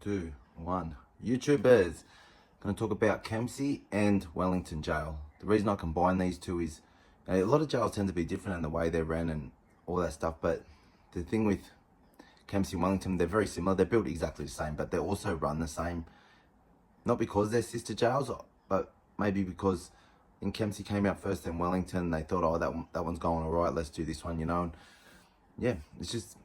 2, 1. YouTubers. Going to talk about Kempsey and Wellington Jail. The reason I combine these two is a lot of jails tend to be different in the way they're ran and all that stuff, but the thing with Kempsey and Wellington, they're very similar. They're built exactly the same, but they also run the same. Not because they're sister jails, but maybe because in Kempsey came out first, then Wellington, they thought, oh, that one's going all right, let's do this one, you know. And yeah, it's just,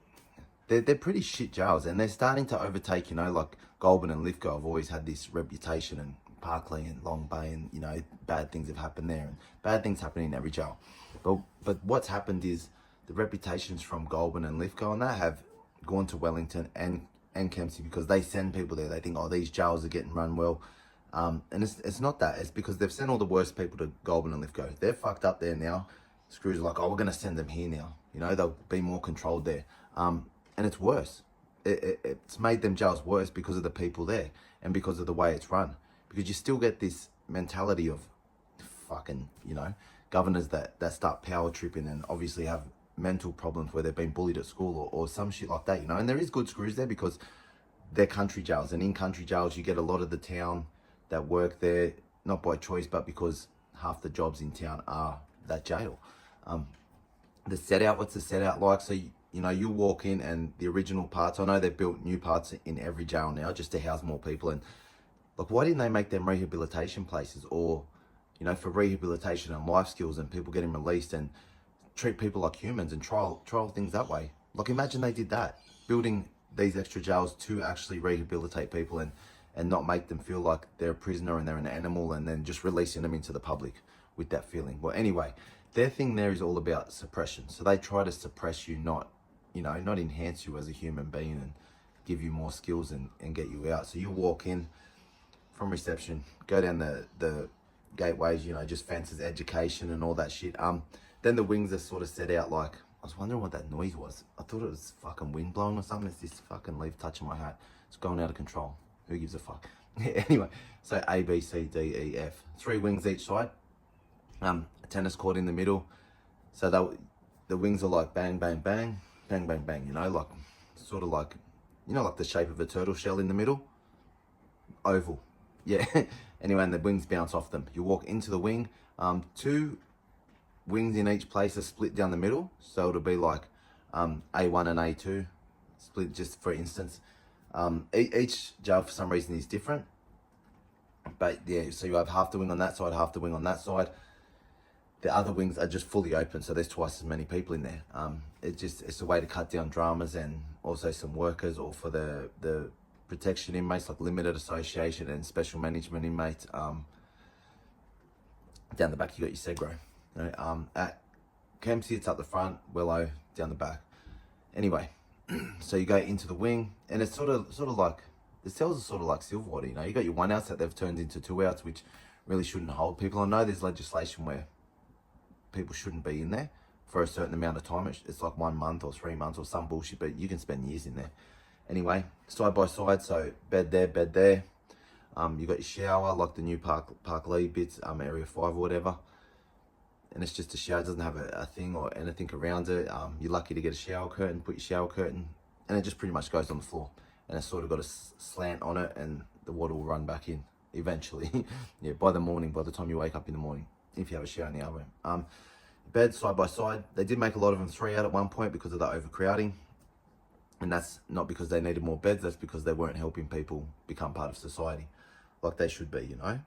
they're pretty shit jails, and they're starting to overtake, you know, like Goulburn and Lithgow have always had this reputation, and Parkley and Long Bay, and, you know, bad things have happened there, and bad things happen in every jail. But what's happened is the reputations from Goulburn and Lithgow and that have gone to Wellington and Kempsey because they send people there. They think, oh, these jails are getting run well. And it's not that. It's because they've sent all the worst people to Goulburn and Lithgow. They're fucked up there now. Screws are like, oh, we're going to send them here now. You know, they'll be more controlled there. And it's worse. It's made them jails worse because of the people there and because of the way it's run. Because you still get this mentality of fucking, you know, governors that start power tripping and obviously have mental problems where they've been bullied at school or some shit like that, you know. And there is good screws there because they're country jails. And in country jails, you get a lot of the town that work there, not by choice, but because half the jobs in town are that jail. The set out, what's the set out like? So, you know, you walk in and the original parts, I know they've built new parts in every jail now just to house more people. And look, why didn't they make them rehabilitation places or, you know, for rehabilitation and life skills and people getting released and treat people like humans and trial things that way? Like, imagine they did that, building these extra jails to actually rehabilitate people and not make them feel like they're a prisoner and they're an animal and then just releasing them into the public with that feeling. Well, anyway, their thing there is all about suppression. So they try to suppress you, not enhance you as a human being and give you more skills and get you out. So you walk in from reception, go down the gateways, you know, just fences, education and all that shit. Then the wings are sort of set out like, I was wondering what that noise was. I thought it was fucking wind blowing or something. It's this fucking leaf touching my hat. It's going out of control. Who gives a fuck? Anyway, so A, B, C, D, E, F. 3 wings each side. A tennis court in the middle. So the wings are like bang, bang, bang, bang, bang, bang, you know, like sort of like, you know, like the shape of a turtle shell in the middle. Oval. Yeah. Anyway, and the wings bounce off them. You walk into the wing. 2 wings in each place are split down the middle. So it'll be like A1 and A2 split, just for instance. Each jail for some reason is different. But yeah, so you have half the wing on that side, half the wing on that side. The other wings are just fully open, so there's twice as many people in there. It's a way to cut down dramas and also some workers, or for the protection inmates, like limited association and special management inmates. Down the back you got your Segro. You know, at Kempsey it's up the front, Wello down the back. Anyway, so you go into the wing, and it's sort of like the cells are sort of like Silverwater. You know, you got your 1 outs that they've turned into 2 outs, which really shouldn't hold people. I know there's legislation where people shouldn't be in there for a certain amount of time. It's like 1 month or 3 months or some bullshit, but you can spend years in there. Anyway, side by side, so bed there, bed there. You got your shower, like the new Park Lee bits, Area 5 or whatever. And it's just a shower, it doesn't have a thing or anything around it. You're lucky to get a shower curtain, put your shower curtain, and it just pretty much goes on the floor. And it's sort of got a slant on it, and the water will run back in eventually. Yeah, by the time you wake up in the morning, if you have a shower in the other room. Beds side by side. They did make a lot of them 3 out at one point because of the overcrowding. And that's not because they needed more beds, that's because they weren't helping people become part of society like they should be, you know?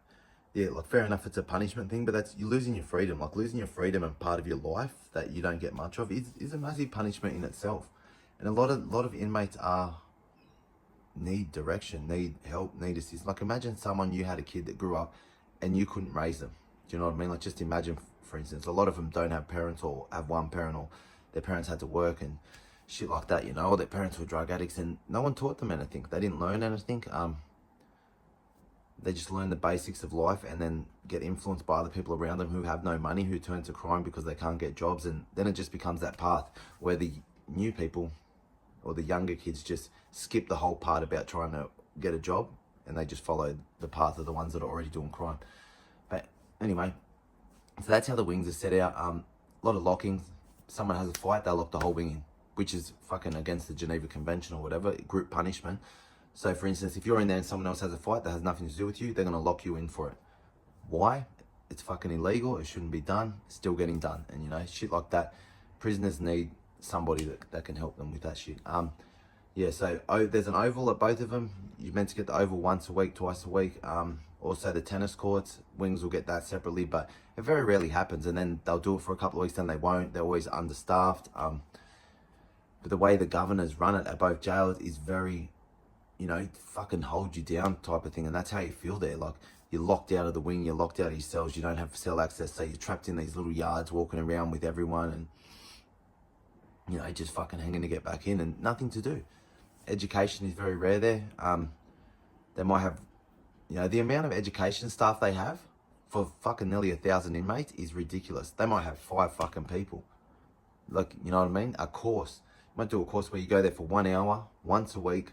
Yeah, like fair enough, it's a punishment thing, but you're losing your freedom. Like losing your freedom and part of your life that you don't get much of is a massive punishment in itself. And a lot of inmates need direction, need help, need assistance. Like imagine you had a kid that grew up and you couldn't raise them. Do you know what I mean? Like just imagine, for instance, a lot of them don't have parents or have one parent, or their parents had to work and shit like that, you know, or their parents were drug addicts and no one taught them anything. They didn't learn anything. They just learn the basics of life and then get influenced by other people around them who have no money, who turn to crime because they can't get jobs. And then it just becomes that path where the new people or the younger kids just skip the whole part about trying to get a job and they just follow the path of the ones that are already doing crime. But anyway, so that's how the wings are set out. A lot of lockings. Someone has a fight, they'll lock the whole wing in, which is fucking against the Geneva Convention or whatever, group punishment. So for instance, if you're in there and someone else has a fight that has nothing to do with you, they're going to lock you in for it. Why? It's fucking illegal. It shouldn't be done. It's still getting done. And, you know, shit like that. Prisoners need somebody that can help them with that shit. Yeah, so there's an oval at both of them. You're meant to get the oval once a week, twice a week. Also the tennis courts, wings will get that separately, but it very rarely happens. And then they'll do it for a couple of weeks, then they won't. They're always understaffed. But the way the governors run it at both jails is very, you know, fucking hold you down type of thing. And that's how you feel there. Like, you're locked out of the wing, you're locked out of your cells, you don't have cell access, so you're trapped in these little yards walking around with everyone and, you know, just fucking hanging to get back in and nothing to do. Education is very rare there. They might have, you know, the amount of education staff they have for fucking nearly 1,000 inmates is ridiculous. They might have 5 fucking people. Like, you know what I mean? A course. You might do a course where you go there for 1 hour, once a week,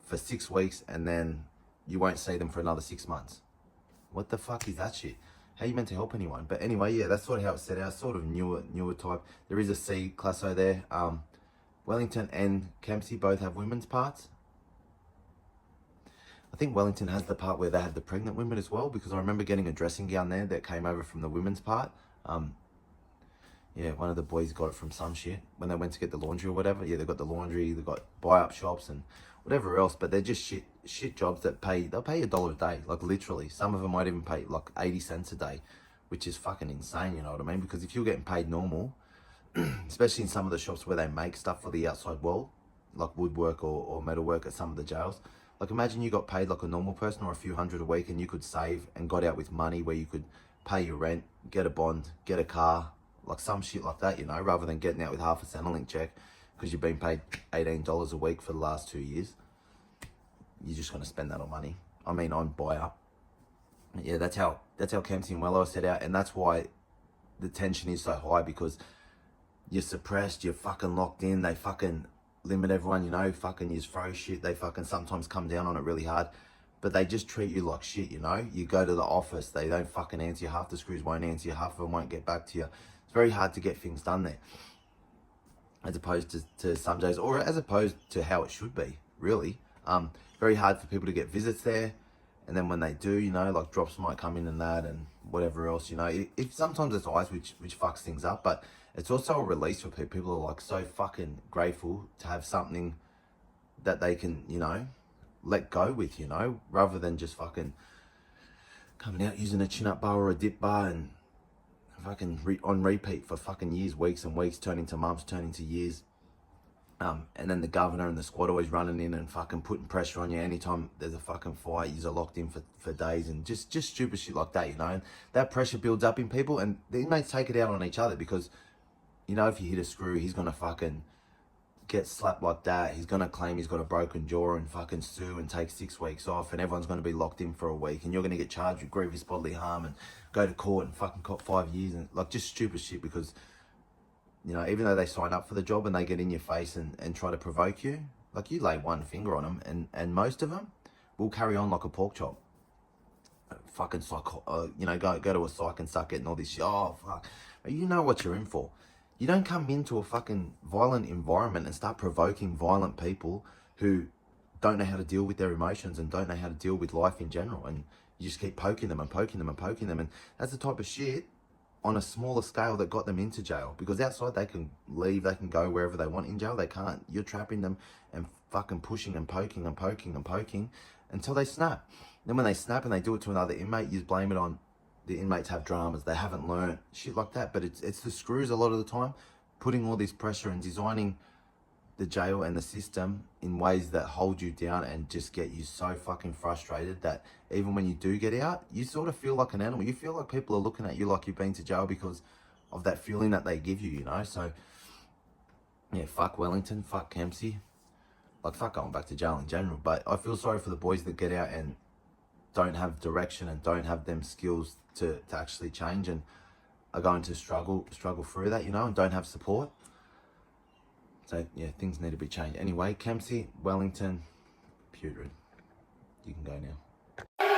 for 6 weeks, and then you won't see them for another 6 months. What the fuck is that shit? How are you meant to help anyone? But anyway, yeah, that's sort of how it's set out. Sort of newer type. There is a C classo there. Wellington and Kempsey both have women's parts. I think Wellington has the part where they have the pregnant women as well, because I remember getting a dressing gown there that came over from the women's part. Yeah, one of the boys got it from some shit when they went to get the laundry or whatever. Yeah, they got the laundry, they got buy-up shops and whatever else, but they're just shit jobs that they'll pay $1 a day, like literally. Some of them might even pay like 80 cents a day, which is fucking insane, you know what I mean? Because if you're getting paid normal, especially in some of the shops where they make stuff for the outside world, like woodwork or metalwork at some of the jails, like imagine you got paid like a normal person or a few hundred a week and you could save and got out with money where you could pay your rent, get a bond, get a car, like some shit like that, you know, rather than getting out with half a Centrelink check because you've been paid $18 a week for the last 2 years. You're just going to spend that on money. I mean, on buy-up. Yeah, that's how Kempsey and Wello are set out, and that's why the tension is so high, because you're suppressed, you're fucking locked in, they fucking limit everyone, you know, fucking use throw shit, they fucking sometimes come down on it really hard, but they just treat you like shit, you know. You go to the office, they don't fucking answer you, half the screws won't answer you, half of them won't get back to you. It's very hard to get things done there, as opposed to some days, or as opposed to how it should be, really. Very hard for people to get visits there, and then when they do, you know, like drops might come in and that and whatever else, you know. If sometimes it's ice which fucks things up, but it's also a release for people. People are like so fucking grateful to have something that they can, you know, let go with, you know, rather than just fucking coming out using a chin-up bar or a dip bar and fucking on repeat for fucking years, weeks and weeks, turning to months, turning to years. And then the governor and the squad always running in and fucking putting pressure on you. Anytime there's a fucking fight, you're locked in for days, and just stupid shit like that, you know. And that pressure builds up in people, and the inmates take it out on each other, because, you know, if you hit a screw, he's gonna fucking get slapped like that. He's gonna claim he's got a broken jaw and fucking sue and take 6 weeks off, and everyone's gonna be locked in for a week, and you're gonna get charged with grievous bodily harm and go to court and fucking cop 5 years, and like just stupid shit, because, you know, even though they sign up for the job and they get in your face and try to provoke you, like you lay one finger on them and most of them will carry on like a pork chop. Fucking you know, go to a psych and start getting all this shit. Oh, fuck. You know what you're in for. You don't come into a fucking violent environment and start provoking violent people who don't know how to deal with their emotions and don't know how to deal with life in general. And you just keep poking them and poking them and poking them. And that's the type of shit on a smaller scale that got them into jail, because outside they can leave, they can go wherever they want. In jail they can't. You're trapping them and fucking pushing and poking and poking and poking until they snap. Then when they snap and they do it to another inmate, you blame it on the inmates have dramas, they haven't learned, shit like that. But it's the screws a lot of the time putting all this pressure and designing the jail and the system in ways that hold you down and just get you so fucking frustrated that even when you do get out, you sort of feel like an animal. You feel like people are looking at you like you've been to jail because of that feeling that they give you, you know? So, yeah, fuck Wellington, fuck Kempsey. Like, fuck going back to jail in general. But I feel sorry for the boys that get out and don't have direction and don't have them skills to actually change and are going to struggle through that, you know, and don't have support. So, yeah, things need to be changed. Anyway, Kempsey, Wellington, putrid. You can go now.